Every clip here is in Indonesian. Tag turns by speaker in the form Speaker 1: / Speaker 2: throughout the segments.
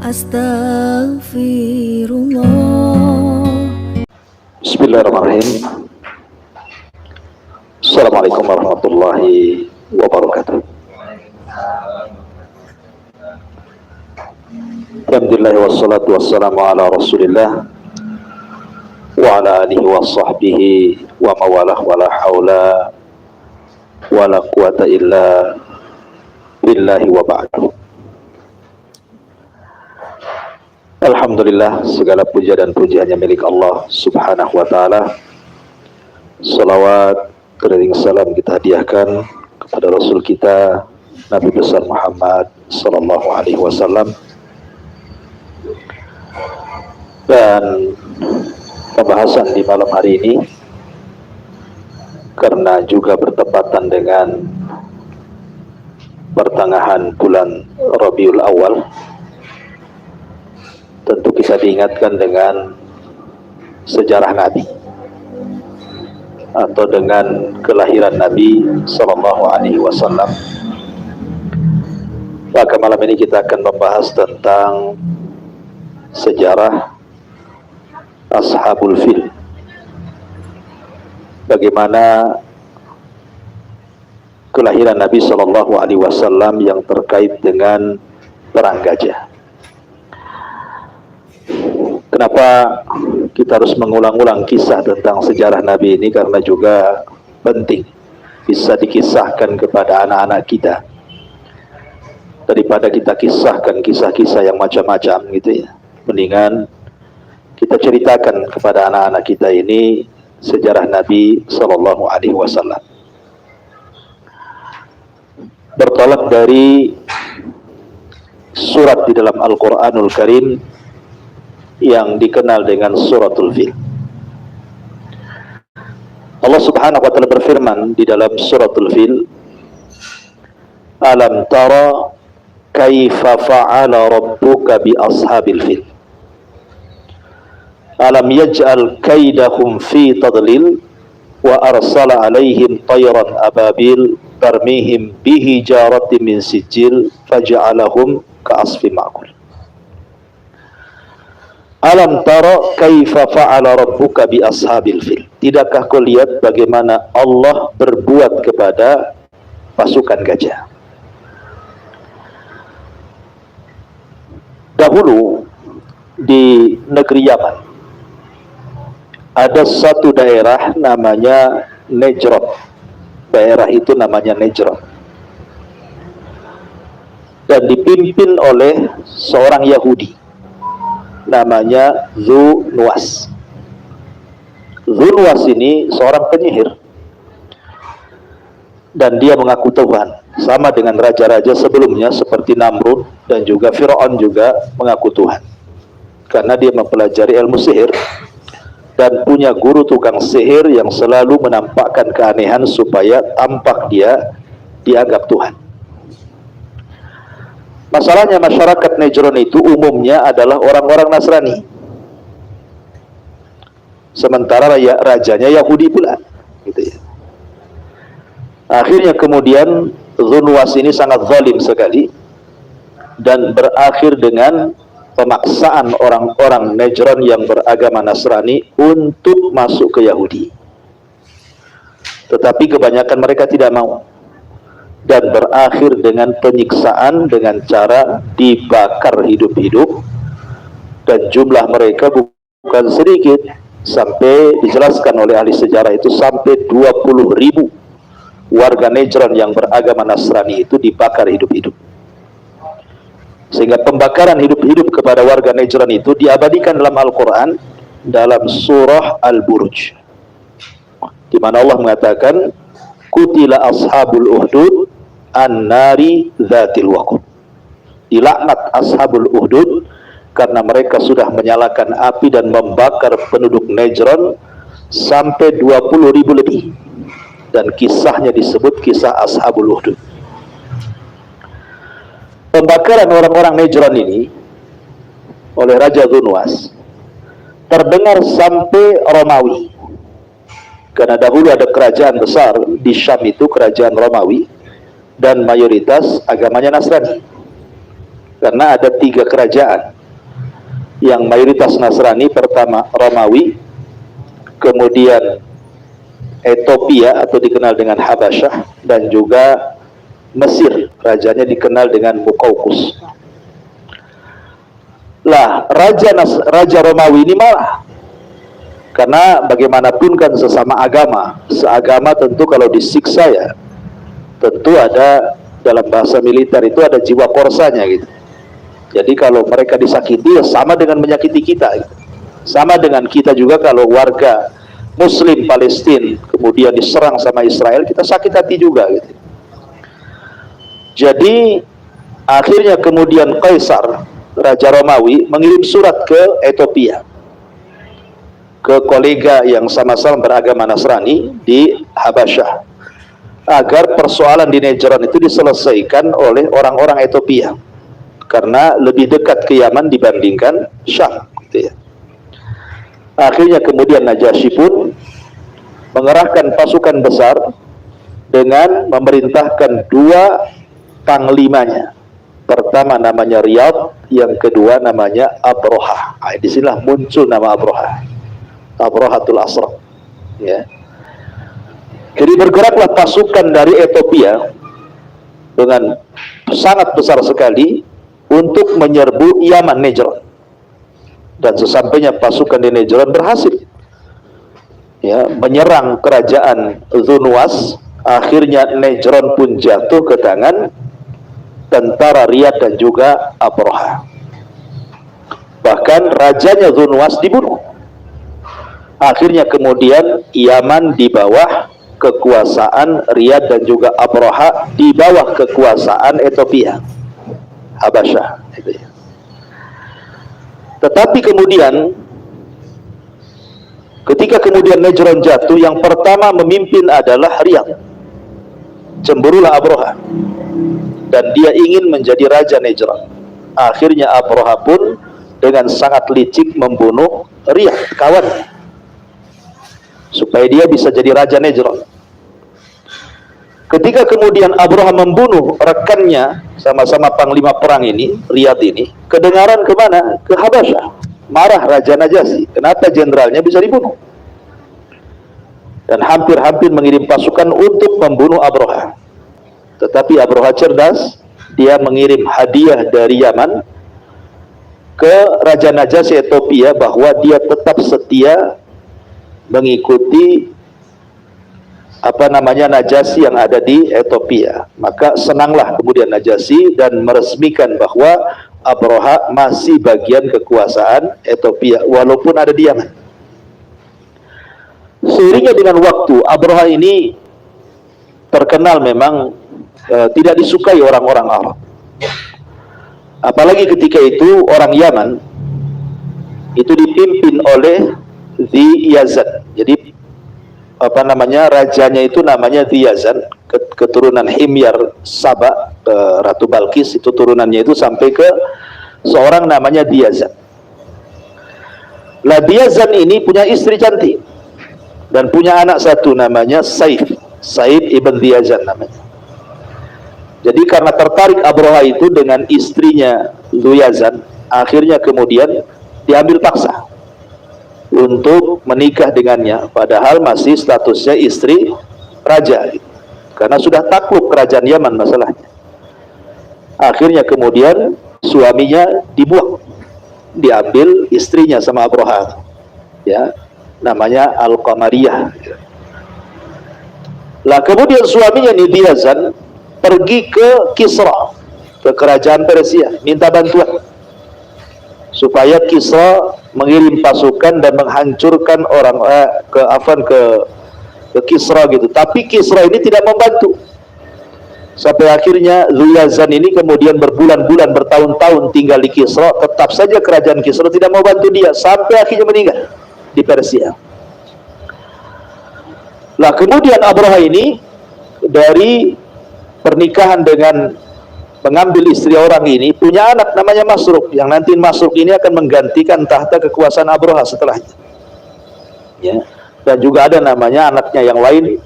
Speaker 1: Astaghfirullah.
Speaker 2: Bismillahirrahmanirrahim. Assalamualaikum warahmatullahi wabarakatuh. Alhamdulillah wassalatu wassalamu ala rasulillah wa ala alihi wa sahbihi wa mawalah wa la hawla wa la quwata illa billahi wa ba'du. Alhamdulillah, segala puja dan pujiannya milik Allah subhanahu wa ta'ala. Salawat, kering salam kita hadiahkan kepada Rasul kita Nabi besar Muhammad sallallahu alaihi wasallam. Dan pembahasan di malam hari ini, karena juga bertepatan dengan pertengahan bulan Rabiul Awal, tentu kita diingatkan dengan sejarah Nabi atau dengan kelahiran Nabi Sallallahu Alaihi Wasallam. Maka malam ini kita akan membahas tentang sejarah Ashabul Fil. Bagaimana kelahiran Nabi Sallallahu Alaihi Wasallam yang terkait dengan perang gajah. Kenapa kita harus mengulang-ulang kisah tentang sejarah Nabi ini? Karena juga penting bisa dikisahkan kepada anak-anak kita, daripada kita kisahkan kisah-kisah yang macam-macam gitu ya. Mendingan kita ceritakan kepada anak-anak kita ini sejarah Nabi Sallallahu Alaihi Wasallam. Bertolak dari surat di dalam Al-Quranul Karim yang dikenal dengan Suratul Fil. Allah subhanahu wa ta'ala berfirman di dalam Suratul Fil, Alam tara kaifa fa'ala rabbuka bi ashabil fil. Alam yaj'al kaidahum fi tadlil wa arsala alaihim tayran ababil tarmihim bihi jaratin min sijil faja'alahum ka'asfin ma'kul. Alam tara kaifa fa'ala rabbuka bi ashabil fil. Tidakkah kau lihat bagaimana Allah berbuat kepada pasukan gajah? Dahulu di negeri Yaman ada satu daerah namanya Najran. Daerah itu namanya Najran, dan dipimpin oleh seorang Yahudi namanya Dzunwas. Dzunwas ini seorang penyihir, dan dia mengaku Tuhan, sama dengan raja-raja sebelumnya seperti Namrud dan juga Fir'aun juga mengaku Tuhan, karena dia mempelajari ilmu sihir dan punya guru tukang sihir yang selalu menampakkan keanehan supaya tampak dia dianggap Tuhan. Masalahnya masyarakat Najran itu umumnya adalah orang-orang Nasrani, sementara rajanya Yahudi pula, gitu ya. Akhirnya kemudian Dzunwas ini sangat zalim sekali dan berakhir dengan pemaksaan orang-orang Najran yang beragama Nasrani untuk masuk ke Yahudi. Tetapi kebanyakan mereka tidak mau, dan berakhir dengan penyiksaan dengan cara dibakar hidup-hidup, dan jumlah mereka bukan sedikit, sampai dijelaskan oleh ahli sejarah itu sampai 20.000 warga Najran yang beragama Nasrani itu dibakar hidup-hidup. Sehingga pembakaran hidup-hidup kepada warga Najran itu diabadikan dalam Al-Quran dalam surah Al-Buruj, di mana Allah mengatakan Qutila ashabul uhdud an-nari dzatil waqud. Dilaknat ashabul uhdud karena mereka sudah menyalakan api dan membakar penduduk Najran sampai 20.000 lebih, dan kisahnya disebut kisah ashabul uhdud. Pembakaran orang-orang Najran ini oleh Raja Dzunwas terdengar sampai Romawi, karena dahulu ada kerajaan besar di Syam itu, kerajaan Romawi, dan mayoritas agamanya Nasrani. Karena ada 3 kerajaan yang mayoritas Nasrani, pertama Romawi, kemudian Ethiopia atau dikenal dengan Habasyah, dan juga Mesir, rajanya dikenal dengan Muqawqis. Lah, Raja Romawi ini marah, karena bagaimanapun kan sesama agama, seagama tentu kalau disiksa ya, tentu ada, dalam bahasa militer itu ada jiwa korsanya gitu. Jadi kalau mereka disakiti ya sama dengan menyakiti kita gitu. Sama dengan kita juga kalau warga Muslim Palestina kemudian diserang sama Israel, kita sakit hati juga gitu. Jadi akhirnya kemudian Kaisar, Raja Romawi, mengirim surat ke Ethiopia, ke kolega yang sama-sama beragama Nasrani di Habasyah, agar persoalan di Najran itu diselesaikan oleh orang-orang Ethiopia, karena lebih dekat ke Yaman dibandingkan Syam gitu ya. Akhirnya kemudian Najasyi pun mengerahkan pasukan besar dengan memerintahkan dua panglimanya. Pertama namanya Riyadh, yang kedua namanya Abroha. Nah, disinilah muncul nama Abroha, Abrohatul Asraq ya. Jadi bergeraklah pasukan dari Ethiopia dengan sangat besar sekali untuk menyerbu Yaman, Najran. Dan sesampainya pasukan di Najran berhasil ya menyerang kerajaan Dhunwas. Akhirnya Najran pun jatuh ke tangan tentara Riyadh dan juga Abroha. Bahkan rajanya Dhunwas dibunuh. Akhirnya kemudian Yaman di bawah kekuasaan Riyadh dan juga Abroha, di bawah kekuasaan Ethiopia, Habasyah gitu ya. Tetapi kemudian ketika kemudian Najran jatuh, yang pertama memimpin adalah Riyadh. Cemburulah Abroha dan dia ingin menjadi raja Najran. Akhirnya Abroha pun dengan sangat licik membunuh Riyadh, kawannya, supaya dia bisa jadi raja Najran. Ketika kemudian Abroha membunuh rekannya, sama-sama panglima perang ini, Riyadh ini, kedengaran kemana? Ke Habasyah. Marah Raja Najasyi, kenapa jenderalnya bisa dibunuh? Dan hampir-hampir mengirim pasukan untuk membunuh Abroha. Tetapi Abroha cerdas, dia mengirim hadiah dari Yaman ke Raja Najasyi Ethiopia bahwa dia tetap setia mengikuti Najasyi yang ada di Ethiopia. Maka senanglah kemudian Najasyi dan meresmikan bahwa Abroha masih bagian kekuasaan Ethiopia walaupun ada di Yaman. Seiringnya dengan waktu, Abroha ini terkenal memang tidak disukai orang-orang Arab. Apalagi ketika itu orang Yaman itu dipimpin oleh Dhi Yazan. Jadi rajanya itu namanya Dhi Yazan, keturunan Himyar Saba, Ratu Balkis, itu turunannya itu sampai ke seorang namanya Dhi Yazan. Lah Dhi Yazan ini punya istri cantik dan punya anak satu namanya Saif ibn Dhi Yazan namanya. Jadi karena tertarik Abroha itu dengan istrinya Dhi Yazan, akhirnya kemudian diambil paksa untuk menikah dengannya, padahal masih statusnya istri raja, karena sudah takluk kerajaan Yaman masalahnya. Akhirnya kemudian suaminya dibuang, diambil istrinya sama Abroha, ya, namanya Al-Qamariyah. Lah kemudian suaminya Dhi Yazan pergi ke Kisra, ke kerajaan Persia, minta bantuan supaya Kisra mengirim pasukan dan menghancurkan orang ke Kisra gitu. Tapi Kisra ini tidak membantu. Sampai akhirnya Dhi Yazan ini kemudian berbulan-bulan, bertahun-tahun tinggal di Kisra, tetap saja kerajaan Kisra tidak mau bantu dia, sampai akhirnya meninggal di Persia. Lah kemudian Abroha ini dari pernikahan dengan mengambil istri orang ini, punya anak namanya Masruk, yang nanti Masruk ini akan menggantikan tahta kekuasaan Abroha setelahnya. Ya. Dan juga ada namanya anaknya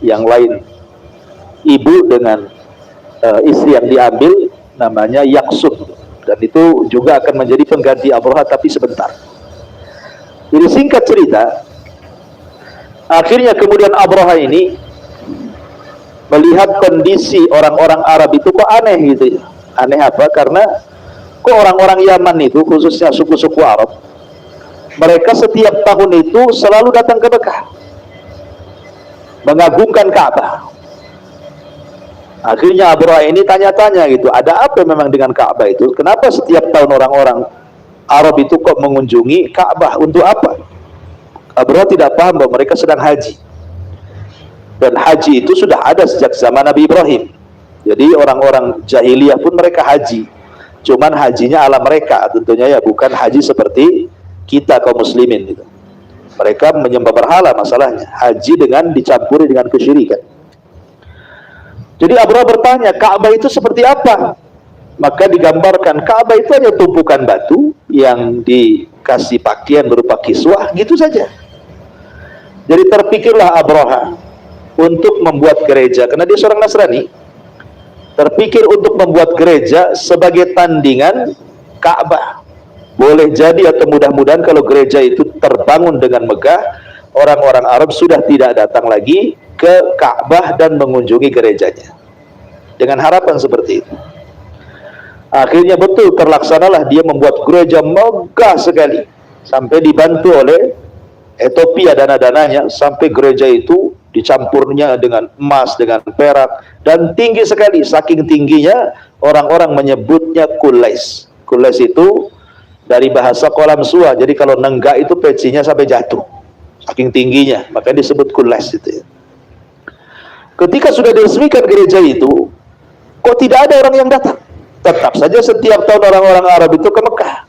Speaker 2: yang lain ibu dengan istri yang diambil namanya Yaksud. dan itu juga akan menjadi pengganti Abraha tapi sebentar. Jadi singkat cerita, akhirnya kemudian Abraha ini melihat kondisi orang-orang Arab itu kok aneh gitu ya. Aneh apa? Karena kok orang-orang Yaman itu, khususnya suku-suku Arab, mereka setiap tahun itu selalu datang ke Mekah mengagungkan Ka'bah. Akhirnya Abraha ini tanya-tanya gitu, ada apa memang dengan Ka'bah itu? Kenapa setiap tahun orang-orang Arab itu kok mengunjungi Ka'bah? Untuk apa? Abraha tidak paham bahwa mereka sedang haji. Dan haji itu sudah ada sejak zaman Nabi Ibrahim. Jadi orang-orang jahiliyah pun mereka haji. Cuman hajinya ala mereka tentunya ya, bukan haji seperti kita kaum muslimin gitu. Mereka menyembah berhala masalahnya. Haji dengan dicampuri dengan kesyirikan. Jadi Abraha bertanya, Ka'bah itu seperti apa? Maka digambarkan Ka'bah itu hanya tumpukan batu yang dikasih pakaian berupa kiswah, gitu saja. Jadi terpikirlah Abraha untuk membuat gereja, karena dia seorang Nasrani. Terpikir untuk membuat gereja sebagai tandingan Ka'bah. Boleh jadi atau mudah-mudahan kalau gereja itu terbangun dengan megah, orang-orang Arab sudah tidak datang lagi ke Ka'bah dan mengunjungi gerejanya. Dengan harapan seperti itu. Akhirnya betul terlaksanalah, dia membuat gereja megah sekali. Sampai dibantu oleh Ethiopia dana-dananya, sampai gereja itu dicampurnya dengan emas, dengan perak, dan tinggi sekali. Saking tingginya orang-orang menyebutnya kulais. Kulais itu dari bahasa kolam sua, jadi kalau nenggak itu pecinya sampai jatuh. Saking tingginya, makanya disebut kulais itu ya. Ketika sudah diresmikan gereja itu, kok tidak ada orang yang datang? Tetap saja setiap tahun orang-orang Arab itu ke Mekah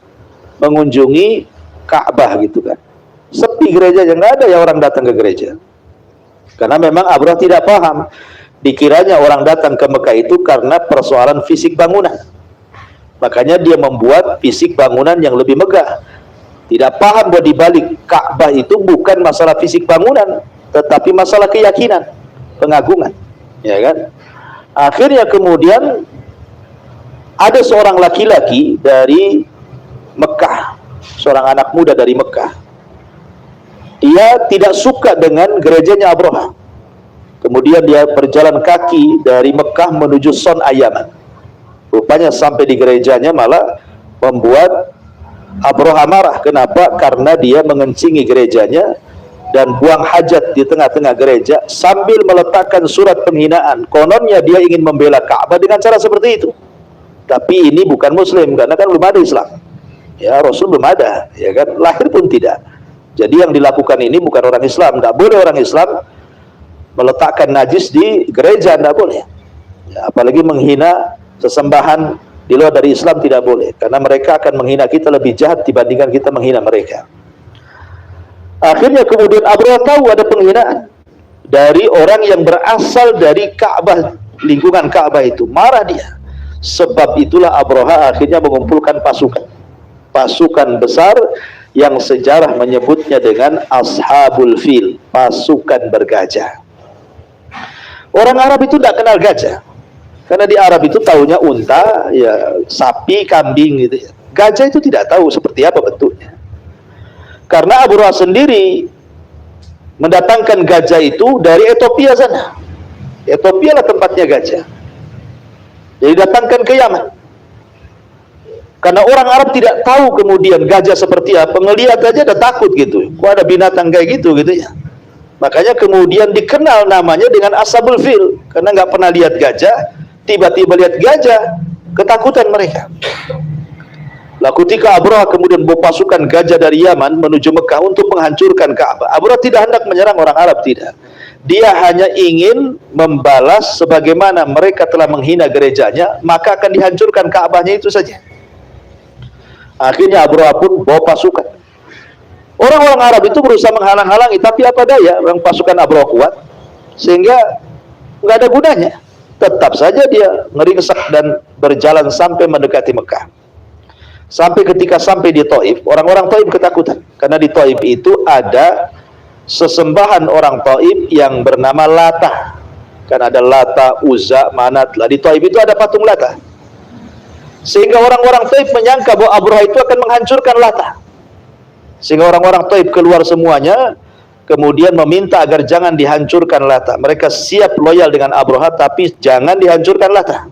Speaker 2: mengunjungi Ka'bah gitu kan. Sepi gerejanya, nggak ada yang orang datang ke gereja. Karena memang Abraha tidak paham. Dikiranya orang datang ke Mekah itu karena persoalan fisik bangunan. Makanya dia membuat fisik bangunan yang lebih megah. Tidak paham bahwa di balik Ka'bah itu bukan masalah fisik bangunan, tetapi masalah keyakinan, pengagungan, ya kan? Akhirnya kemudian ada seorang laki-laki dari Mekah, seorang anak muda dari Mekah. Dia tidak suka dengan gerejanya Abraha. Kemudian dia berjalan kaki dari Mekah menuju Son Ayaman. Rupanya sampai di gerejanya malah membuat Abraha marah. Kenapa? Karena dia mengencingi gerejanya dan buang hajat di tengah-tengah gereja sambil meletakkan surat penghinaan. Kononnya dia ingin membela Ka'bah dengan cara seperti itu. Tapi ini bukan Muslim, karena kan belum ada Islam. Ya, Rasul belum ada, ya kan? Lahir pun tidak. Jadi yang dilakukan ini bukan orang Islam. Tidak boleh orang Islam meletakkan najis di gereja, tidak boleh. Ya, apalagi menghina sesembahan di luar dari Islam tidak boleh. Karena mereka akan menghina kita lebih jahat dibandingkan kita menghina mereka. Akhirnya kemudian Abraha tahu ada penghinaan dari orang yang berasal dari Ka'bah, lingkungan Ka'bah itu. Marah dia. Sebab itulah Abraha akhirnya mengumpulkan pasukan besar yang sejarah menyebutnya dengan Ashabul Fil, pasukan bergajah. Orang Arab itu tidak kenal gajah, karena di Arab itu taunya unta, ya sapi, kambing gitu ya. Gajah itu tidak tahu seperti apa bentuknya. Karena Abraha sendiri mendatangkan gajah itu dari Ethiopia sana. Ethiopia lah tempatnya gajah. Jadi datangkan ke Yaman. Karena orang Arab tidak tahu kemudian gajah seperti apa, ngelihat aja udah takut gitu. Kok ada binatang kayak gitu ya. Makanya kemudian dikenal namanya dengan Ashabul Fil, karena nggak pernah lihat gajah, tiba-tiba lihat gajah, ketakutan mereka. Lah ketika Abraha kemudian bawa pasukan gajah dari Yaman menuju Mekah untuk menghancurkan Ka'bah, Abraha tidak hendak menyerang orang Arab, tidak. Dia hanya ingin membalas sebagaimana mereka telah menghina gerejanya, maka akan dihancurkan Ka'bahnya itu saja. Akhirnya Abraha pun bawa pasukan. Orang-orang Arab itu berusaha menghalang-halangi, tapi apa daya, orang pasukan Abraha kuat, sehingga nggak ada gunanya. Tetap saja dia ngeringsek dan berjalan sampai mendekati Mekah. Sampai ketika sampai di Taif, orang-orang Taif ketakutan. Karena di Taif itu ada sesembahan orang Taif yang bernama Lata. Kan ada Lata, Uzza, Manat. Lah di Taif itu ada patung Lata. Sehingga orang-orang Taif menyangka bahwa Abraha itu akan menghancurkan Lata. Sehingga orang-orang Taif keluar semuanya, kemudian meminta agar jangan dihancurkan Lata. Mereka siap loyal dengan Abraha, tapi jangan dihancurkan Lata.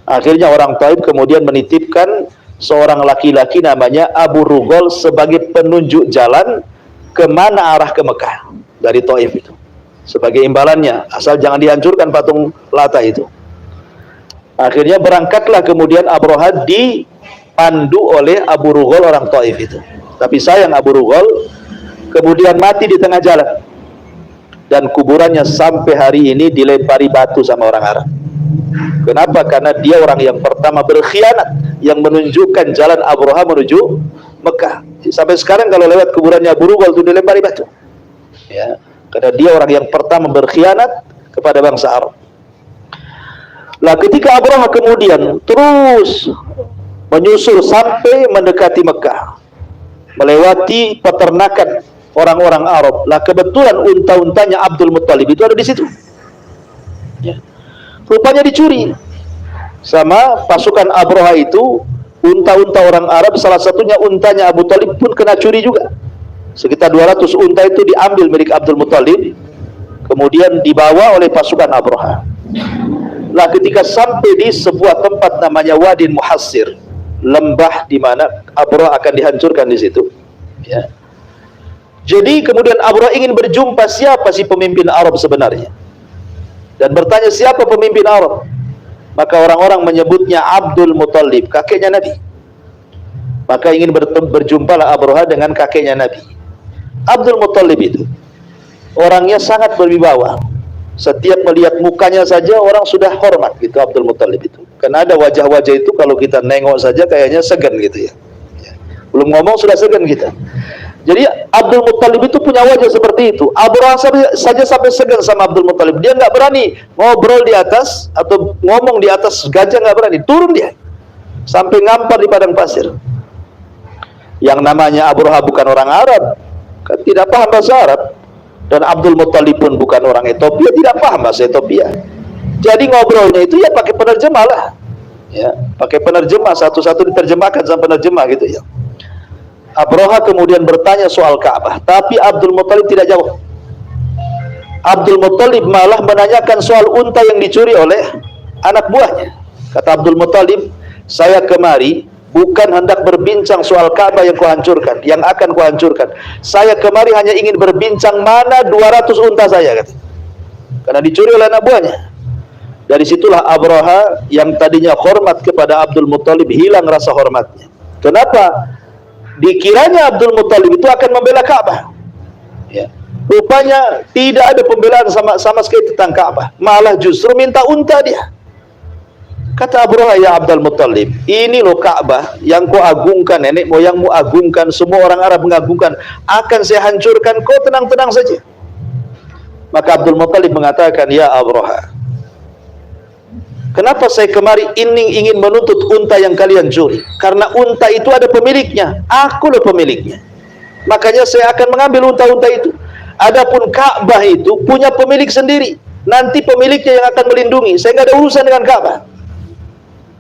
Speaker 2: Akhirnya orang Taif kemudian menitipkan seorang laki-laki namanya Abu Rugol sebagai penunjuk jalan kemana arah ke Mekah dari Taif itu. Sebagai imbalannya, asal jangan dihancurkan patung Lata itu. Akhirnya berangkatlah kemudian Abraha dipandu oleh Abu Rugol orang Taif itu. Tapi sayang Abu Rugol kemudian mati di tengah jalan. Dan kuburannya sampai hari ini dilempari batu sama orang Arab. Kenapa? Karena dia orang yang pertama berkhianat, yang menunjukkan jalan Abraha menuju Mekah. Sampai sekarang kalau lewat kuburannya Abu Rugol itu dilempari batu. Ya, karena dia orang yang pertama berkhianat kepada bangsa Arab. Lah ketika Abraha kemudian terus menyusul sampai mendekati Mekah, melewati peternakan orang-orang Arab, lah kebetulan unta-untanya Abdul Muttalib itu ada di situ. Ya. Rupanya dicuri sama pasukan Abraha itu. Unta-unta orang Arab, salah satunya untanya Abu Talib pun kena curi juga. Sekitar 200 unta itu diambil milik Abdul Muttalib, kemudian dibawa oleh pasukan Abraha. Lah ketika sampai di sebuah tempat namanya Wadin Muhassir, lembah di mana Abraha akan dihancurkan di situ. Ya. Jadi kemudian Abraha ingin berjumpa siapa sih pemimpin Arab sebenarnya, dan bertanya siapa pemimpin Arab. Maka orang-orang menyebutnya Abdul Muttalib, kakeknya Nabi. Maka ingin berjumpalah Abraha dengan kakeknya Nabi. Abdul Muttalib itu orangnya sangat berwibawa. Setiap melihat mukanya saja orang sudah hormat gitu Abdul Muttalib itu. Karena ada wajah-wajah itu kalau kita nengok saja kayaknya segan gitu ya. Belum ngomong sudah segan kita. Jadi Abdul Muttalib itu punya wajah seperti itu. Abraha saja sampai segan sama Abdul Muttalib. Dia nggak berani ngobrol di atas atau ngomong di atas gajah, nggak berani. Turun dia sampai ngampar di padang pasir. Yang namanya Abraha bukan orang Arab, kan tidak paham bahasa Arab. Dan Abdul Muttalib pun bukan orang Ethiopia, tidak paham bahasa Ethiopia. Jadi ngobrolnya itu ya pakai penerjemah lah. Ya, pakai penerjemah, satu-satu diterjemahkan sama penerjemah gitu ya. Abraha kemudian bertanya soal Ka'bah, tapi Abdul Muttalib tidak jawab. Abdul Muttalib malah menanyakan soal unta yang dicuri oleh anak buahnya. Kata Abdul Muttalib, saya kemari bukan hendak berbincang soal Ka'bah yang kuhancurkan, yang akan kuhancurkan. Saya kemari hanya ingin berbincang mana 200 unta saya, kata. Karena dicuri oleh anak buahnya. Dari situlah Abraha yang tadinya hormat kepada Abdul Muttalib hilang rasa hormatnya. Kenapa? Dikiranya Abdul Muttalib itu akan membela Ka'bah. Ya. Rupanya tidak ada pembelaan sama sekali tentang Ka'bah. Malah justru minta unta dia. Kata Abraha, ya Abdul Muttalib, ini loh Ka'bah yang kau agungkan, nenek moyangmu agungkan, semua orang Arab mengagungkan, akan saya hancurkan, kau tenang-tenang saja. Maka Abdul Muttalib mengatakan, ya Abraha, kenapa saya kemari ingin menuntut unta yang kalian curi? Karena unta itu ada pemiliknya, aku loh pemiliknya. Makanya saya akan mengambil unta-unta itu. Adapun Ka'bah itu punya pemilik sendiri. Nanti pemiliknya yang akan melindungi. Saya nggak ada urusan dengan Ka'bah.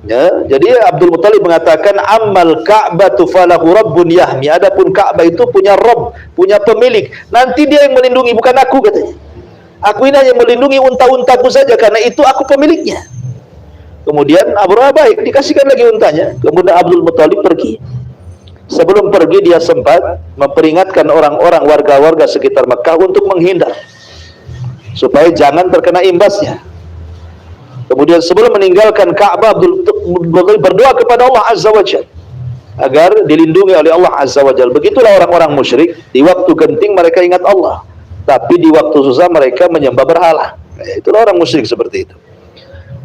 Speaker 2: Ya, jadi Abdul Muttalib mengatakan, amal Ka'batu falahu rabbun yahmi. Adapun Ka'bah itu punya Rabb, punya pemilik. Nanti dia yang melindungi, bukan aku, katanya. Aku ini hanya melindungi unta-untaku saja, karena itu aku pemiliknya. Kemudian Abraha baik, dikasihkan lagi untanya. Kemudian Abdul Muttalib pergi. Sebelum pergi dia sempat memperingatkan orang-orang warga-warga sekitar Mekah untuk menghindar, supaya jangan terkena imbasnya. Kemudian sebelum meninggalkan Ka'bah, Abdul Muttalib berdoa kepada Allah Azza wa Jalla agar dilindungi oleh Allah Azza wa Jalla. Begitulah orang-orang musyrik, di waktu genting mereka ingat Allah, tapi di waktu susah mereka menyembah berhala. Itulah orang musyrik seperti itu.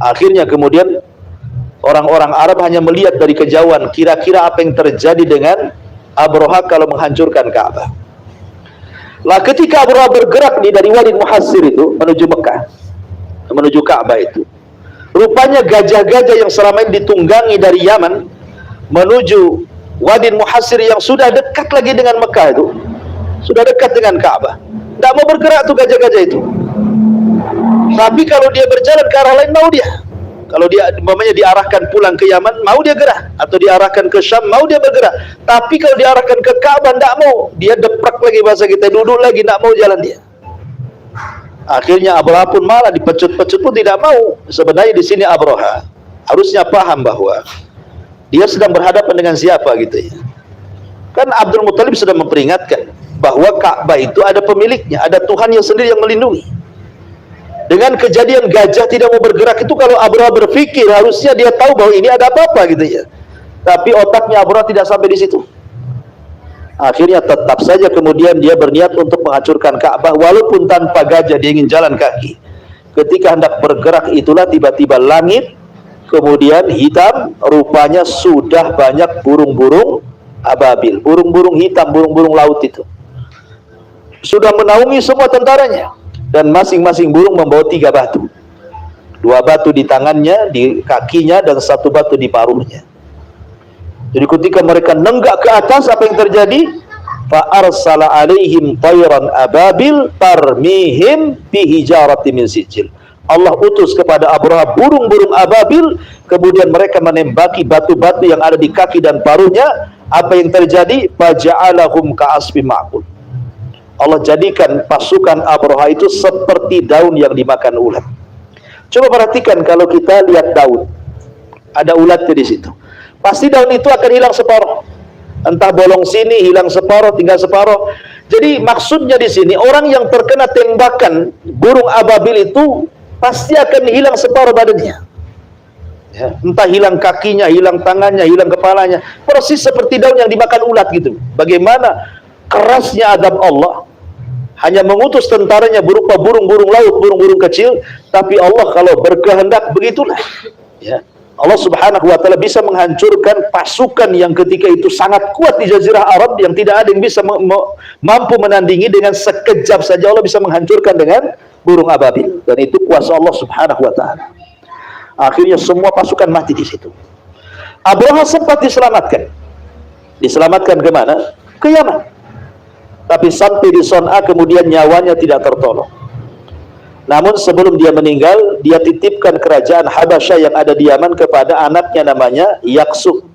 Speaker 2: Akhirnya kemudian orang-orang Arab hanya melihat dari kejauhan kira-kira apa yang terjadi dengan Abraha kalau menghancurkan Ka'bah. Lah ketika Abraha bergerak dari Wadi Muhassir itu menuju Mekah, menuju Ka'bah itu, rupanya gajah-gajah yang selama ini ditunggangi dari Yaman menuju Wadi Muhassir yang sudah dekat lagi dengan Mekah itu, sudah dekat dengan Ka'bah, tidak mau bergerak tuh gajah-gajah itu. Tapi kalau dia berjalan ke arah lain mau dia. Kalau dia umpamanya diarahkan pulang ke Yaman, mau dia gerah, atau diarahkan ke Syam, mau dia bergerak. Tapi kalau diarahkan ke Ka'bah, tidak mau. Dia deprak lagi, bahasa kita, duduk lagi, tidak mau jalan dia. Akhirnya Abraha pun malah dipecut-pecut pun tidak mau. Sebenarnya di sini Abraha harusnya paham bahwa dia sedang berhadapan dengan siapa gitu ya. Kan Abdul Muthalib sudah memperingatkan bahwa Ka'bah itu ada pemiliknya, ada Tuhan yang sendiri yang melindungi. Dengan kejadian gajah tidak mau bergerak itu, kalau Abraha berpikir harusnya dia tahu bahwa ini ada apa-apa gitu ya. Tapi otaknya Abraha tidak sampai di situ. Akhirnya tetap saja kemudian dia berniat untuk menghancurkan Ka'bah walaupun tanpa gajah, dia ingin jalan kaki. Ketika hendak bergerak itulah tiba-tiba langit kemudian hitam, rupanya sudah banyak burung-burung ababil, burung-burung hitam, burung-burung laut itu. Sudah menaungi semua tentaranya, dan masing-masing burung membawa 3 batu. 2 batu di tangannya, di kakinya, dan 1 batu di paruhnya. Jadi ketika mereka nenggak ke atas, apa yang terjadi? Fa arsala alaihim tayran ababil tarmihim bihijaratin min sijil. Allah utus kepada Abraha burung-burung ababil, kemudian mereka menembaki batu-batu yang ada di kaki dan paruhnya. Apa yang terjadi? Faja'alahum ka'asfim ma'kul. Allah jadikan pasukan Abraha itu seperti daun yang dimakan ulat. Coba perhatikan, kalau kita lihat daun, ada ulatnya di situ. Pasti daun itu akan hilang separuh. Entah bolong sini, hilang separuh, tinggal separuh. Jadi maksudnya di sini, orang yang terkena tembakan burung ababil itu pasti akan hilang separuh badannya. Ya, entah hilang kakinya, hilang tangannya, hilang kepalanya. Persis seperti daun yang dimakan ulat gitu. Bagaimana kerasnya adab Allah. Hanya mengutus tentaranya berupa burung-burung laut, burung-burung kecil. Tapi Allah kalau berkehendak begitulah. Ya. Allah subhanahu wa ta'ala bisa menghancurkan pasukan yang ketika itu sangat kuat di Jazirah Arab, yang tidak ada yang bisa mampu menandingi. Dengan sekejap saja Allah bisa menghancurkan dengan burung ababil, dan itu kuasa Allah subhanahu wa ta'ala. Akhirnya semua pasukan mati di situ. Abraha sempat diselamatkan kemana? Ke Yaman. Tapi sampai di Son'a kemudian nyawanya tidak tertolong. Namun sebelum dia meninggal, dia titipkan kerajaan Habasyah yang ada di Yaman kepada anaknya namanya Yaksum.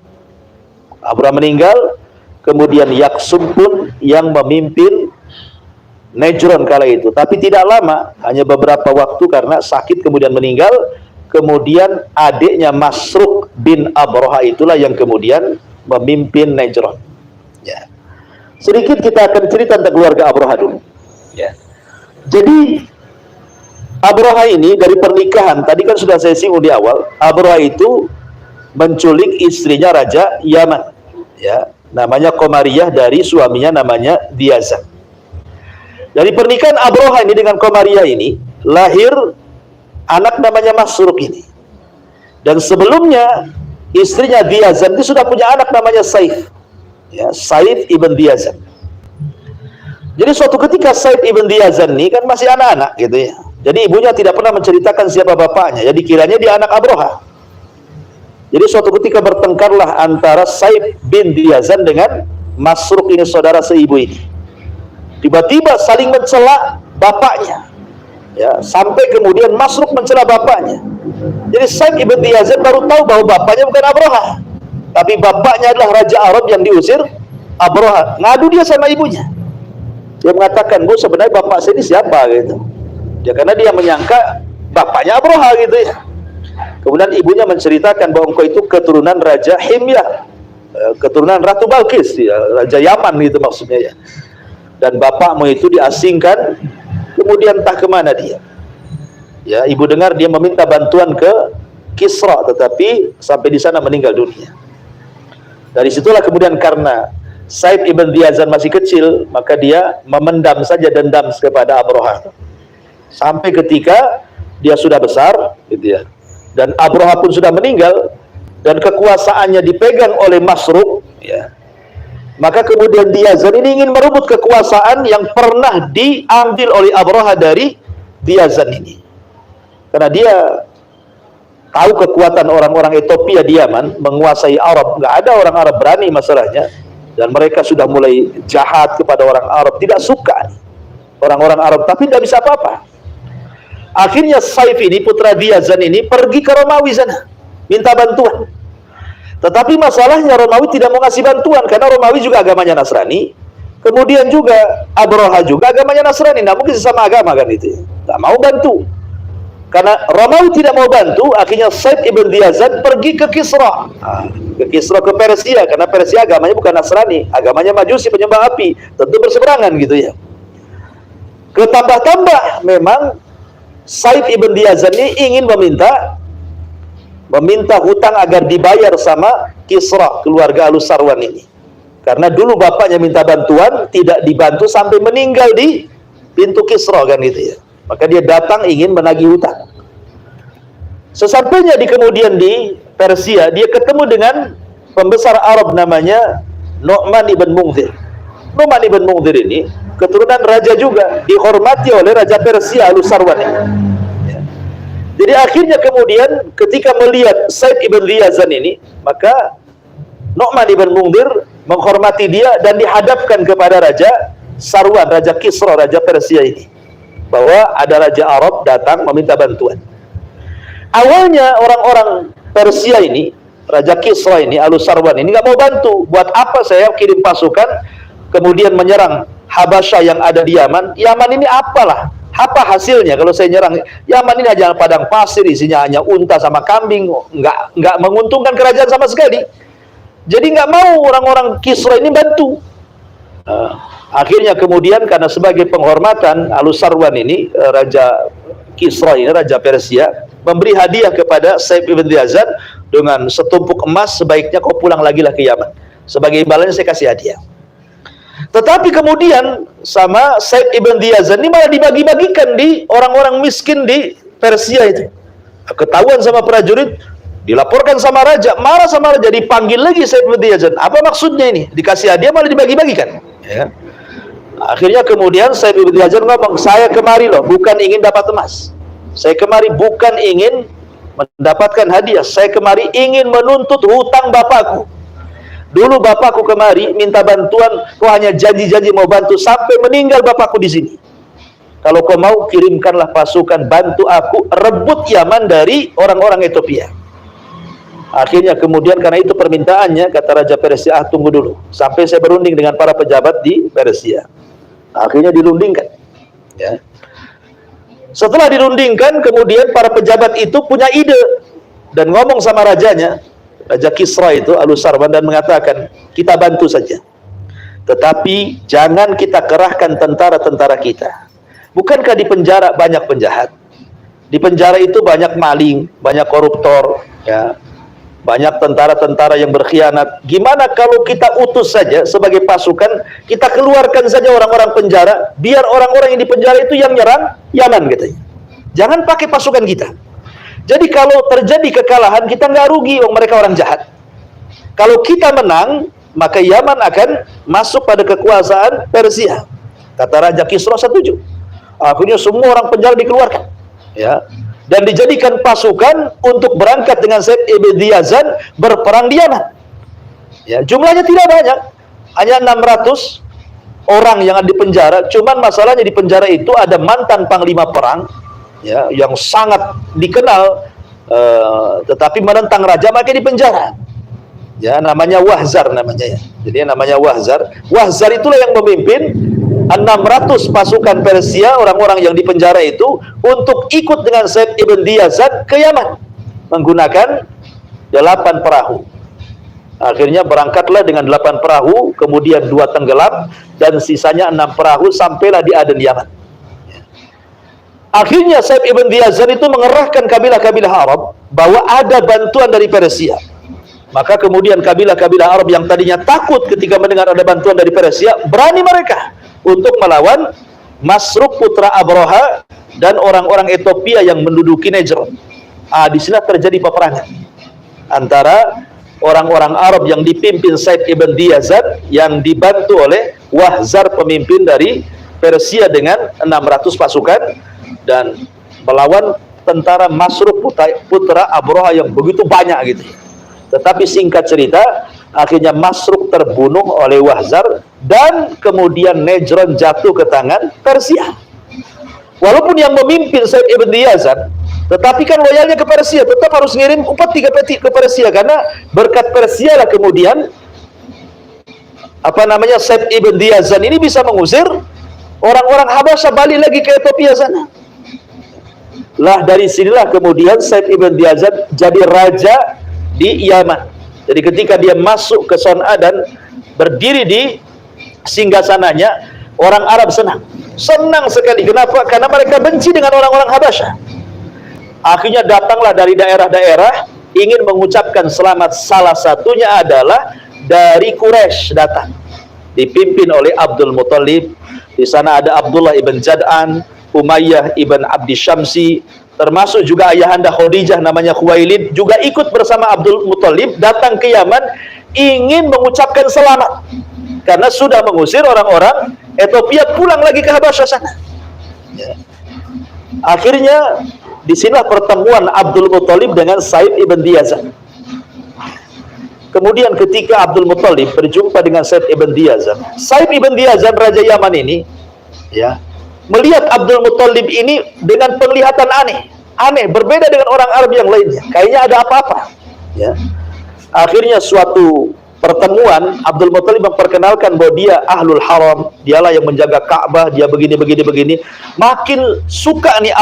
Speaker 2: Abraha meninggal, kemudian Yaksum pun yang memimpin Najran kala itu. Tapi tidak lama, hanya beberapa waktu karena sakit kemudian meninggal. Kemudian adiknya Masruq bin Abraha itulah yang kemudian memimpin Najran. Ya. Sedikit kita akan cerita tentang keluarga Abraha dulu. Ya. Jadi Abraha ini dari pernikahan, tadi kan sudah saya singgung di awal, Abraha itu menculik istrinya Raja Yaman, ya, namanya Qamariyah, dari suaminya namanya Diyazan. Dari pernikahan Abraha ini dengan Qamariyah ini lahir anak namanya Masruq ini. Dan sebelumnya istrinya Diyazan itu sudah punya anak namanya Saif, ya, Saif ibn Diyazan. Jadi suatu ketika Saif ibn Diyazan ini kan masih anak-anak gitu ya. Jadi ibunya tidak pernah menceritakan siapa bapaknya. Jadi kiranya dia anak Abraha. Jadi suatu ketika bertengkarlah antara Saif bin Diyazan dengan Masruq ini, saudara seibu ini. Tiba-tiba saling mencela bapaknya. Ya, sampai kemudian Masruq mencela bapaknya. Jadi Saif ibn Diyazan baru tahu bahwa bapaknya bukan Abraha, tapi bapaknya adalah raja Arab yang diusir Abraha. Ngadu dia sama ibunya. Dia mengatakan, "Bu, sebenarnya bapak saya ini siapa?" gitu. Ya, karena dia menyangka bapaknya Abraha gitu ya. Kemudian ibunya menceritakan bahwa engkau itu keturunan Raja Himyar, keturunan Ratu Balqis, ya, Raja Yaman gitu maksudnya ya. Dan bapakmu itu diasingkan, kemudian entah kemana dia. Ya, ibu dengar dia meminta bantuan ke Kisra, tetapi sampai di sana meninggal dunia. Dari situlah kemudian karena Saif ibn Diyazan masih kecil, maka dia memendam saja dendam kepada Abraha. Sampai ketika dia sudah besar gitu ya, dan Abraha pun sudah meninggal dan kekuasaannya dipegang oleh Masruq ya, maka kemudian Diyazan ini ingin merebut kekuasaan yang pernah diambil oleh Abraha dari Diyazan ini, karena dia tahu kekuatan orang-orang Ethiopia di Yaman menguasai Arab. Nggak ada orang Arab berani masalahnya, dan mereka sudah mulai jahat kepada orang Arab, tidak suka orang-orang Arab, tapi tidak bisa apa-apa. Akhirnya Saif ini, putra Diyazan ini, pergi ke Romawi sana, minta bantuan. Tetapi masalahnya Romawi tidak mau ngasih bantuan, karena Romawi juga agamanya Nasrani. Kemudian juga Abroha juga agamanya Nasrani, tidak mungkin sesama agama kan itu. Tidak mau bantu. Karena Romawi tidak mau bantu, akhirnya Saif ibn Diyazan pergi ke Kisra. Ke Kisra, ke Persia, karena Persia agamanya bukan Nasrani, agamanya Majusi, penyembah api. Tentu berseberangan gitu ya. Ketambah-tambah memang Saif ibn Diyazan ini ingin meminta hutang agar dibayar sama Kisra, keluarga Al-Sarwan ini. Karena dulu bapaknya minta bantuan, tidak dibantu sampai meninggal di pintu Kisra kan gitu ya. Maka dia datang ingin menagih hutang. Sesampainya kemudian di Persia, dia ketemu dengan pembesar Arab namanya Nu'man ibn Munzir. Nu'man ibn Munzir ini keturunan raja juga, dihormati oleh Raja Persia Al-Sarwan. Jadi akhirnya kemudian ketika melihat Saif ibn Diyazan ini, maka Nu'man ibn Munzir menghormati dia dan dihadapkan kepada Raja Sarwan, Raja Kisra, Raja Persia ini, bahwa ada Raja Arab datang meminta bantuan. Awalnya orang-orang Persia ini, Raja Kisra ini, Al-Sarwan ini nggak mau bantu. Buat apa saya kirim pasukan kemudian menyerang Habasyah yang ada di Yaman? Yaman ini apalah? Apa hasilnya kalau saya nyerang? Yaman ini hanya padang pasir, isinya hanya unta sama kambing, nggak menguntungkan kerajaan sama sekali. Jadi nggak mau orang-orang Kisra ini bantu. Akhirnya kemudian karena sebagai penghormatan Al-Sarwan ini, Raja Kisra ini, Raja Persia, memberi hadiah kepada Saif ibn Diyazan dengan setumpuk emas, sebaiknya kau pulang lagi lah ke Yaman. Sebagai imbalannya saya kasih hadiah. Tetapi kemudian sama Saif ibn Diyazan ini malah dibagi-bagikan di orang-orang miskin di Persia itu. Ketahuan sama prajurit, dilaporkan sama raja, marah sama raja, dipanggil lagi Saif ibn Diyazan. Apa maksudnya ini? Dikasih hadiah malah dibagi-bagikan. Ya. Akhirnya kemudian Saif ibn Diyazan ngomong, saya kemari loh bukan ingin dapat emas. Saya kemari bukan ingin mendapatkan hadiah. Saya kemari ingin menuntut hutang bapakku. Dulu bapakku kemari minta bantuan, kau hanya janji-janji mau bantu sampai meninggal bapakku di sini. Kalau kau mau, kirimkanlah pasukan bantu aku rebut Yaman dari orang-orang Ethiopia. Akhirnya kemudian karena itu permintaannya, kata Raja Persia, tunggu dulu sampai saya berunding dengan para pejabat di Persia. Akhirnya dirundingkan. Ya. Setelah dirundingkan, kemudian para pejabat itu punya ide dan ngomong sama rajanya, Raja Kisra itu, Al-Sarwan, dan mengatakan, kita bantu saja. Tetapi jangan kita kerahkan tentara-tentara kita. Bukankah di penjara banyak penjahat? Di penjara itu banyak maling, banyak koruptor, ya. Banyak tentara-tentara yang berkhianat. Gimana kalau kita utus saja sebagai pasukan, kita keluarkan saja orang-orang penjara, biar orang-orang yang di penjara itu yang nyerang Yaman katanya. Jangan pakai pasukan kita. Jadi kalau terjadi kekalahan, kita nggak rugi, mereka orang jahat. Kalau kita menang, maka Yaman akan masuk pada kekuasaan Persia. Kata Raja Kisra setuju. Akhirnya semua orang penjara dikeluarkan. Ya. Dan dijadikan pasukan untuk berangkat dengan Saif ibn Diyazan berperang di Yaman. Ya, jumlahnya tidak banyak, hanya 600 orang yang ada di penjara. Cuman masalahnya di penjara itu ada mantan panglima perang, ya, yang sangat dikenal, tetapi menentang raja, maka di penjara. Ya, namanya Wahzar namanya ya. Jadi namanya Wahzar. Wahzar itulah yang memimpin 600 pasukan Persia, orang-orang yang di penjara itu, untuk ikut dengan Saif ibn Diyazan ke Yaman menggunakan 8 perahu. Akhirnya berangkatlah dengan 8 perahu, kemudian 2 tenggelam dan sisanya 6 perahu, sampailah di Aden, Yaman. Akhirnya Saif ibn Diyazan itu mengerahkan kabilah-kabilah Arab bahwa ada bantuan dari Persia. Maka kemudian kabilah-kabilah Arab yang tadinya takut ketika mendengar ada bantuan dari Persia, berani mereka untuk melawan Masruk putra Abroha dan orang-orang Ethiopia yang menduduki Nejron. Di sini terjadi peperangan antara orang-orang Arab yang dipimpin Saif ibn Diyazan yang dibantu oleh Wahzar, pemimpin dari Persia, dengan 600 pasukan, dan melawan tentara Masruk putra Abroha yang begitu banyak gitu. Tetapi singkat cerita, akhirnya Masruk terbunuh oleh Wahzar dan kemudian Nejron jatuh ke tangan Persia. Walaupun yang memimpin Said ibn Yazan, tetapi kan loyalnya ke Persia, tetap harus ngirim upeti ke Persia, karena berkat Persia lah kemudian Said ibn Yazan ini bisa mengusir orang-orang Habasyah balik lagi ke Ethiopia sana. Lah dari sinilah kemudian Said ibn Yazan jadi raja di Yaman. Jadi ketika dia masuk ke Son'a dan berdiri di singgasananya, orang Arab senang sekali. Kenapa? Karena mereka benci dengan orang-orang Habasyah. Akhirnya datanglah dari daerah-daerah ingin mengucapkan selamat. Salah satunya adalah dari Quraisy datang, dipimpin oleh Abdul Muthalib. Di sana ada Abdullah ibn Jad'an, Umayyah ibn Abdi Syamsi, termasuk juga ayahanda Khadijah namanya Khuwailid juga ikut bersama Abdul Muthalib datang ke Yaman ingin mengucapkan selamat karena sudah mengusir orang-orang Ethiopia pulang lagi ke Habasyah sana. Akhirnya disinilah pertemuan Abdul Muthalib dengan Said ibn Yazan. Kemudian ketika Abdul Muthalib berjumpa dengan Said ibn Yazan, Said ibn Yazan raja Yaman ini melihat Abdul Muthalib ini dengan penglihatan aneh, berbeda dengan orang Arab yang lainnya. Kayaknya ada apa-apa. Akhirnya suatu pertemuan, Abdul Muthalib memperkenalkan bahwa dia ahlul haram, dialah yang menjaga Ka'bah, dia begini. Makin suka nih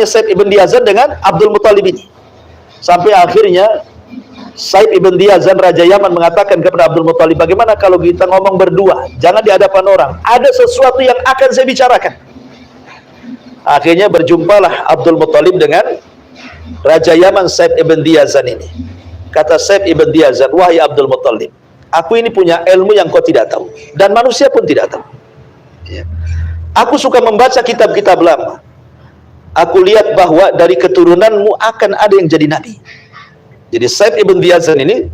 Speaker 2: Said ibn Yazan dengan Abdul Muthalib ini. Sampai akhirnya Said ibn Yazan raja Yaman mengatakan kepada Abdul Muthalib, bagaimana kalau kita ngomong berdua, jangan di hadapan orang, ada sesuatu yang akan saya bicarakan. Akhirnya berjumpalah Abdul Muthalib dengan raja Yaman Said ibn Yazan ini. Kata Said ibn Yazan, wahai Abdul Muthalib, aku ini punya ilmu yang kau tidak tahu, dan manusia pun tidak tahu. Aku suka membaca kitab-kitab lama. Aku lihat bahwa dari keturunanmu akan ada yang jadi nabi. Jadi Said ibn Yazan ini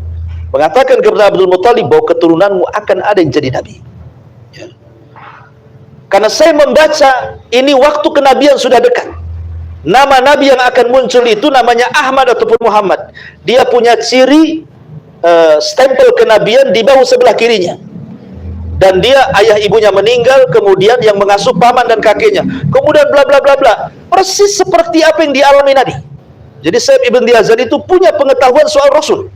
Speaker 2: mengatakan kepada Abdul Muthalib bahwa keturunanmu akan ada yang jadi nabi. Karena saya membaca ini waktu kenabian sudah dekat. Nama nabi yang akan muncul itu namanya Ahmad ataupun Muhammad. Dia punya ciri stempel kenabian di bahu sebelah kirinya. Dan dia ayah ibunya meninggal, kemudian yang mengasuh paman dan kakeknya. Kemudian bla bla bla bla. Persis seperti apa yang dialami Nabi. Jadi Said ibn Yazan itu punya pengetahuan soal Rasul.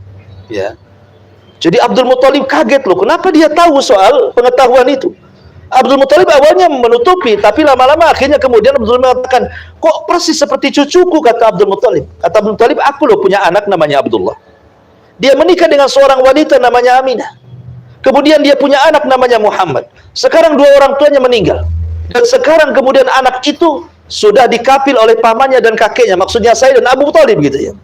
Speaker 2: Jadi Abdul Muthalib kaget loh, kenapa dia tahu soal pengetahuan itu? Abdul Muthalib awalnya menutupi, tapi lama-lama akhirnya kemudian Abdul Muthalib mengatakan, kok persis seperti cucuku, kata Abdul Muthalib. Kata Abdul Muthalib, aku loh punya anak namanya Abdullah. Dia menikah dengan seorang wanita namanya Aminah. Kemudian dia punya anak namanya Muhammad. Sekarang dua orang tuanya meninggal. Dan sekarang kemudian anak itu sudah dikapil oleh pamannya dan kakeknya, maksudnya saya dan Abu Thalib gitu ya.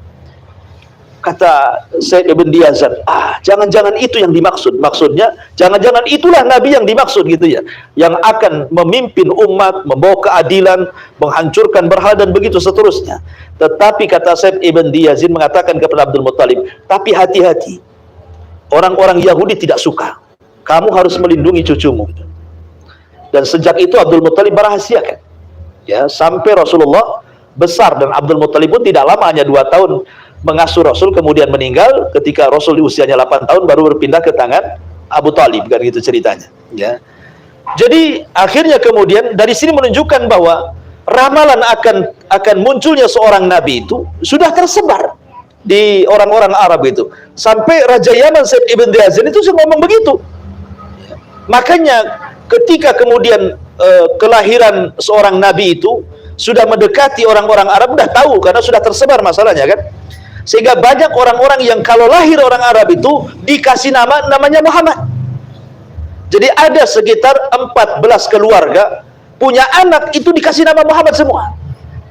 Speaker 2: Kata Said ibn Yazan, jangan-jangan itu yang dimaksud. Maksudnya, jangan-jangan itulah Nabi yang dimaksud gitu ya. Yang akan memimpin umat, membawa keadilan, menghancurkan berhala dan begitu seterusnya. Tetapi kata Said ibn Yazan mengatakan kepada Abdul Muthalib, tapi hati-hati. Orang-orang Yahudi tidak suka. Kamu harus melindungi cucumu. Dan sejak itu Abdul Muthalib merahasiakan. Sampai Rasulullah besar, dan Abdul Muthalib pun tidak lama, hanya 2 tahun mengasuh Rasul, kemudian meninggal ketika Rasul di usianya 8 tahun baru berpindah ke tangan Abu Thalib, kan gitu ceritanya. Jadi akhirnya kemudian dari sini menunjukkan bahwa ramalan akan munculnya seorang nabi itu sudah tersebar di orang-orang Arab itu. Sampai Raja Yaman Said ibn Yazan itu ngomong begitu. Makanya ketika kemudian kelahiran seorang nabi itu sudah mendekati, orang-orang Arab sudah tahu karena sudah tersebar masalahnya kan. Sehingga banyak orang-orang yang kalau lahir orang Arab itu dikasih namanya Muhammad. Jadi ada sekitar 14 keluarga punya anak itu dikasih nama Muhammad semua.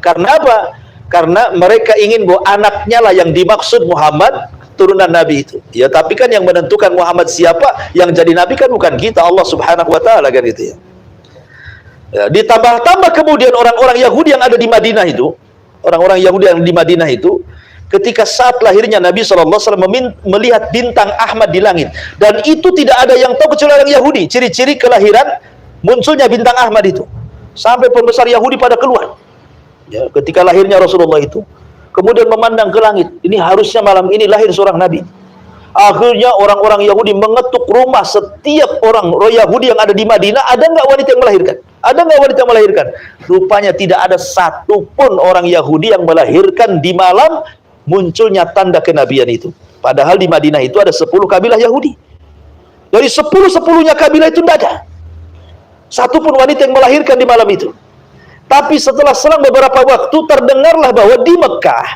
Speaker 2: Karena apa? Karena mereka ingin bahwa anaknya lah yang dimaksud Muhammad, turunan Nabi itu. Ya, tapi kan yang menentukan Muhammad siapa yang jadi Nabi kan bukan kita, Allah Subhanahu wa Ta'ala kan gitu ya. Ditambah-tambah kemudian orang-orang Yahudi yang ada di Madinah itu, orang-orang Yahudi yang di Madinah itu, ketika saat lahirnya Nabi SAW melihat bintang Ahmad di langit, dan itu tidak ada yang tahu kecuali orang Yahudi, ciri-ciri kelahiran munculnya bintang Ahmad itu. Sampai pembesar Yahudi pada keluar. Ketika lahirnya Rasulullah itu, kemudian memandang ke langit, ini harusnya malam ini lahir seorang Nabi. Akhirnya orang-orang Yahudi mengetuk rumah setiap orang Yahudi yang ada di Madinah, ada nggak wanita yang melahirkan? Ada nggak wanita melahirkan? Rupanya tidak ada satupun orang Yahudi yang melahirkan di malam munculnya tanda kenabian itu. Padahal di Madinah itu ada 10 kabilah Yahudi. Dari 10-10-nya kabilah itu tidak ada satupun wanita yang melahirkan di malam itu. Tapi setelah selang beberapa waktu terdengarlah bahwa di Mekah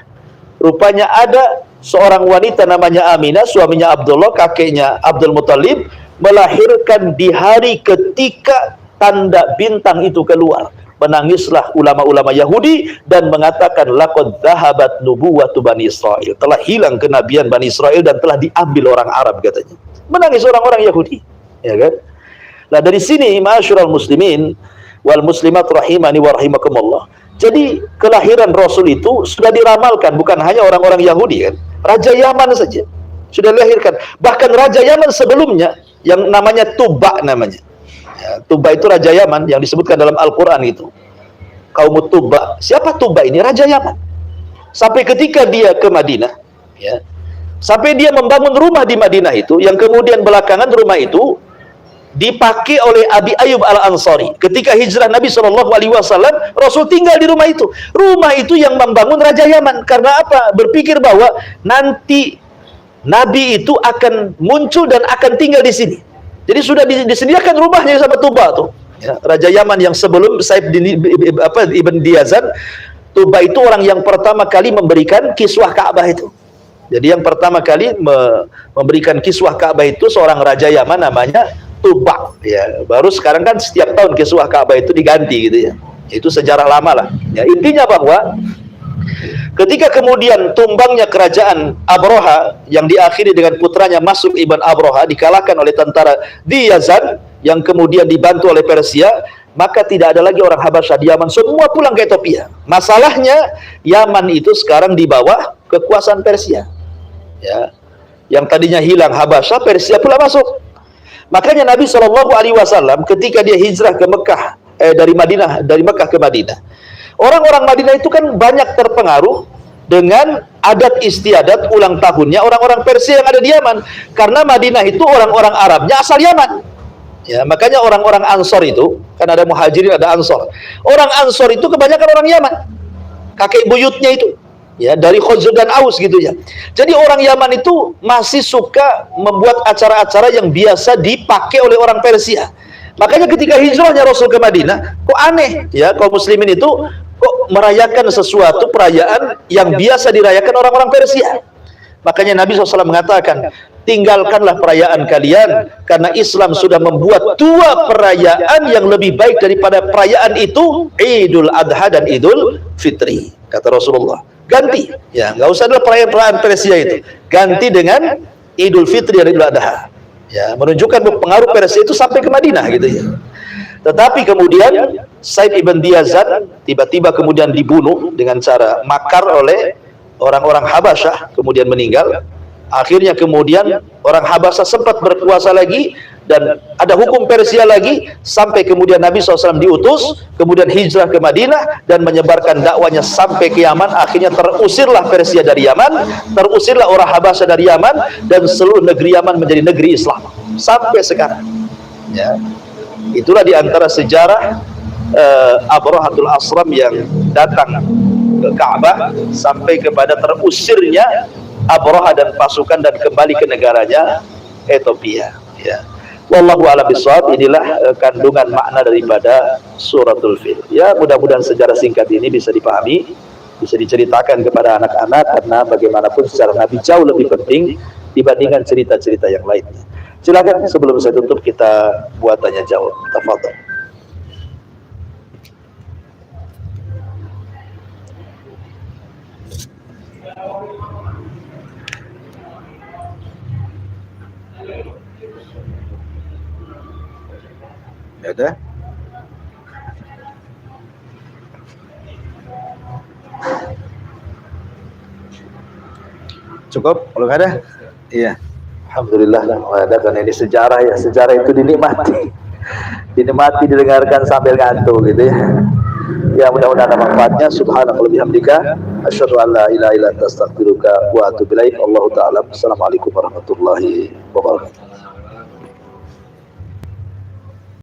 Speaker 2: rupanya ada seorang wanita namanya Aminah, suaminya Abdullah, kakeknya Abdul Muthalib, melahirkan di hari ketika tanda bintang itu keluar. Menangislah ulama-ulama Yahudi dan mengatakan laqad dhahabat nubuwwatu Bani Israil, telah hilang kenabian Bani Israel dan telah diambil orang Arab katanya. Menangis orang-orang Yahudi, ya kan? Nah, dari sini ma'asyiral muslimin wal muslimat rahimani wa rahimakumullah. Jadi kelahiran Rasul itu sudah diramalkan bukan hanya orang-orang Yahudi kan. Raja Yaman saja sudah dilahirkan. Bahkan Raja Yaman sebelumnya yang namanya Tuba namanya. Ya, Tuba itu Raja Yaman yang disebutkan dalam Al-Quran itu. Kaum Tuba. Siapa Tuba ini? Raja Yaman. Sampai ketika dia ke Madinah, ya, sampai dia membangun rumah di Madinah itu, yang kemudian belakangan rumah itu dipakai oleh Abi Ayyub Al-Ansari. Ketika hijrah Nabi SAW, Rasul tinggal di rumah itu. Rumah itu yang membangun Raja Yaman. Karena apa? Berpikir bahwa nanti Nabi itu akan muncul dan akan tinggal di sini. Jadi sudah disediakan rumahnya sama Tuba tuh. Ya, Raja Yaman yang sebelum Said Ibn Diyazan, Tuba itu orang yang pertama kali memberikan kiswah Ka'bah itu. Jadi yang pertama kali memberikan kiswah Ka'bah itu seorang Raja Yaman namanya Tuba. Ya, baru sekarang kan setiap tahun kiswah Ka'bah itu diganti gitu ya. Itu sejarah lama lah. Ya, intinya bahwa ketika kemudian tumbangnya kerajaan Abroha yang diakhiri dengan putranya Mas'ud ibn Abroha dikalahkan oleh tentara Diyazan yang kemudian dibantu oleh Persia, maka tidak ada lagi orang Habasyah di Yaman, semua pulang ke Ethiopia. Masalahnya Yaman itu sekarang di bawah kekuasaan Persia. Ya. Yang tadinya hilang Habasyah, Persia pula masuk. Makanya Nabi SAW ketika dia hijrah ke Mekah, dari Mekah ke Madinah, orang-orang Madinah itu kan banyak terpengaruh dengan adat istiadat ulang tahunnya orang-orang Persia yang ada di Yaman. Karena Madinah itu orang-orang Arabnya asal Yaman. Ya, makanya orang-orang Ansor itu, kan ada Muhajirin, ada Ansor. Orang Ansor itu kebanyakan orang Yaman. Kakek buyutnya itu, ya, dari Khazraj dan Aus gitu ya. Jadi orang Yaman itu masih suka membuat acara-acara yang biasa dipakai oleh orang Persia. Makanya ketika hijrahnya Rasul ke Madinah, kok aneh ya, kaum muslimin itu kok merayakan sesuatu perayaan yang biasa dirayakan orang-orang Persia. Makanya Nabi SAW mengatakan, tinggalkanlah perayaan kalian, karena Islam sudah membuat dua perayaan yang lebih baik daripada perayaan itu, Idul Adha dan Idul Fitri. Kata Rasulullah, ganti, ya, nggak usah adalah perayaan Persia itu, ganti dengan Idul Fitri dan Idul Adha. Ya, menunjukkan pengaruh Persia itu sampai ke Madinah gitu ya. Tetapi kemudian Said Ibn Diyazan tiba-tiba kemudian dibunuh dengan cara makar oleh orang-orang Habasyah, kemudian meninggal. Akhirnya kemudian orang Habasyah sempat berkuasa lagi dan ada hukum Persia lagi, sampai kemudian Nabi SAW diutus, kemudian hijrah ke Madinah dan menyebarkan dakwanya sampai ke Yaman. Akhirnya terusirlah Persia dari Yaman, terusirlah orang Habasyah dari Yaman, dan seluruh negeri Yaman menjadi negeri Islam sampai sekarang. Ya, itulah diantara sejarah Abrahatul Asram yang datang ke Ka'bah sampai kepada terusirnya Abraha dan pasukan dan kembali ke negaranya Ethiopia. Ya. Wallahu a'lam bishawab. Inilah kandungan makna daripada suratul Fil. Ya, mudah-mudahan sejarah singkat ini bisa dipahami, bisa diceritakan kepada anak-anak, karena bagaimanapun sejarah Nabi jauh lebih penting dibandingkan cerita-cerita yang lainnya. Silakan sebelum saya tutup kita buat tanya jawab. Tafadhol. Ada? Cukup? Kalau nggak ada? Iya. Alhamdulillah ada, karena ini sejarah ya. Sejarah itu dinikmati, dinikmati, didengarkan sambil ngantuk gitu ya. Ya, mudah-mudahan ada manfaatnya. Subhanallah bihamdika, asyhadu an la ilaha illa anta astaghfiruka wa atubu ilaik. Allahu ta'ala. Assalamualaikum warahmatullahi wabarakatuh.